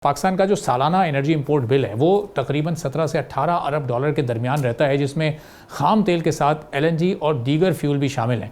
पाकिस्तान का जो सालाना एनर्जी इंपोर्ट बिल है वो तकरीबन 17 से 18 अरब डॉलर के दरमियान रहता है, जिसमें खाम तेल के साथ एलएनजी और दीगर फ्यूल भी शामिल हैं।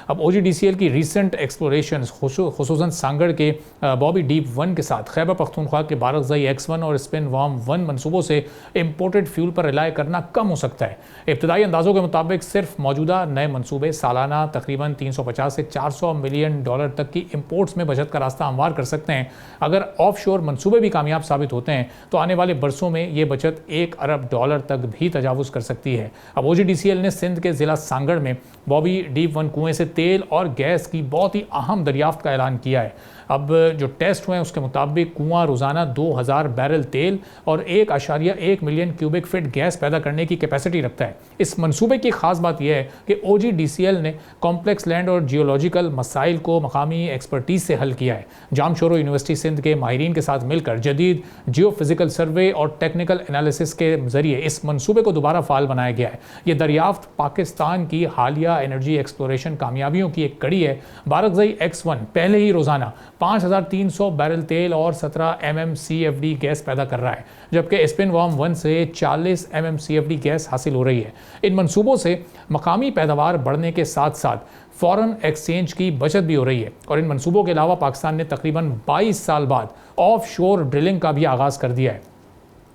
अब ओजीडीसीएल की रीसेंट एक्सप्लोरेशन खुसूसन सांगड़ के बॉबी डीप 1 के साथ खैबर पख्तूनख्वा के बारकज़ई X1 और स्पिन वार्म 1 मनसूबों से इम्पोर्टेड फ्यूल पर रिलाय करना कम हो सकता है। इब्तदाई अंदाज़ों के मुताबिक सिर्फ मौजूदा नए मनसूबे सालाना तकरीबन 350 से 400 मिलियन डॉलर तक की इम्पोर्ट्स में बचत का रास्ता हमवार कर सकते हैं। अगर ऑफशोर मनसूबे भी कामयाब साबित होते हैं तो आने वाले बरसों में ये बचत 1 अरब डॉलर तक भी तजावुज़ कर सकती है। अब ओजीडीसीएल ने सिंध के ज़िला सांगड़ में बॉबी डीप 1 कुएं से तेल और गैस की बहुत ही अहम दरियाफ्त का ऐलान किया है। अब जो टेस्ट हुए हैं उसके मुताबिक कुआं रोज़ाना 2000 बैरल तेल और 1.1 मिलियन क्यूबिक फीट गैस पैदा करने की कैपेसिटी रखता है। इस मंसूबे की खास बात यह है कि ओजीडीसीएल ने कॉम्प्लेक्स लैंड और जियोलॉजिकल मसाइल को मकामी एक्सपर्टीज से हल किया है। जामशोरो यूनिवर्सिटी सिंध के माहिरीन के साथ मिलकर जदीद जियो फिजिकल सर्वे और टेक्निकल एनालिसिस के जरिए इस मंसूबे को दोबारा फाल बनाया गया है। ये दरियाफ्त पाकिस्तान की हालिया एनर्जी एक्सप्लोरेशन कामयाबियों की एक कड़ी है। बारकज़ई X1 पहले ही रोज़ाना 5300 बैरल तेल और 17 MMCFD गैस पैदा कर रहा है, जबकि स्पिन वार्म 1 से 40 MMCFD गैस हासिल हो रही है। इन मंसूबों से मकामी पैदावार बढ़ने के साथ साथ फॉरेन एक्सचेंज की बचत भी हो रही है। और इन मंसूबों के अलावा पाकिस्तान ने तकरीबन 22 साल बाद ऑफ शोर ड्रिलिंग का भी आगाज़ कर दिया है।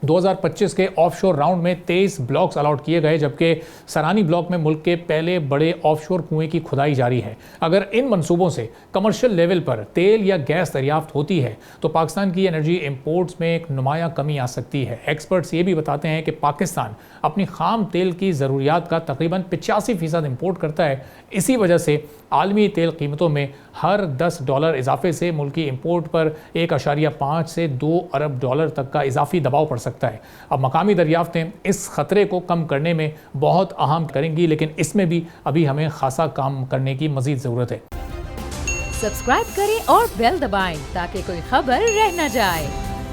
2025 के ऑफशोर राउंड में 23 ब्लॉक्स अलॉट किए गए, जबकि सरानी ब्लॉक में मुल्क के पहले बड़े ऑफशोर कुएं की खुदाई जारी है। अगर इन मंसूबों से कमर्शियल लेवल पर तेल या गैस दरियाफ्त होती है तो पाकिस्तान की एनर्जी इंपोर्ट्स में एक नुमाया कमी आ सकती है। एक्सपर्ट्स ये भी बताते हैं कि पाकिस्तान अपनी खाम तेल की ज़रूरियात का तकरीबन 85% इम्पोर्ट करता है। इसी वजह से आलमी तेल कीमतों में हर $10 इजाफे से मुल्की इंपोर्ट पर 1.5 से 2 अरब डॉलर तक का इजाफी दबाव पड़ सकता है। अब मकामी दरियाफ्तें इस खतरे को कम करने में बहुत अहम करेंगी, लेकिन इसमें भी अभी हमें खासा काम करने की मजीद ज़रूरत है। सब्सक्राइब करें और बेल दबाएं ताकि कोई खबर रह न जाए।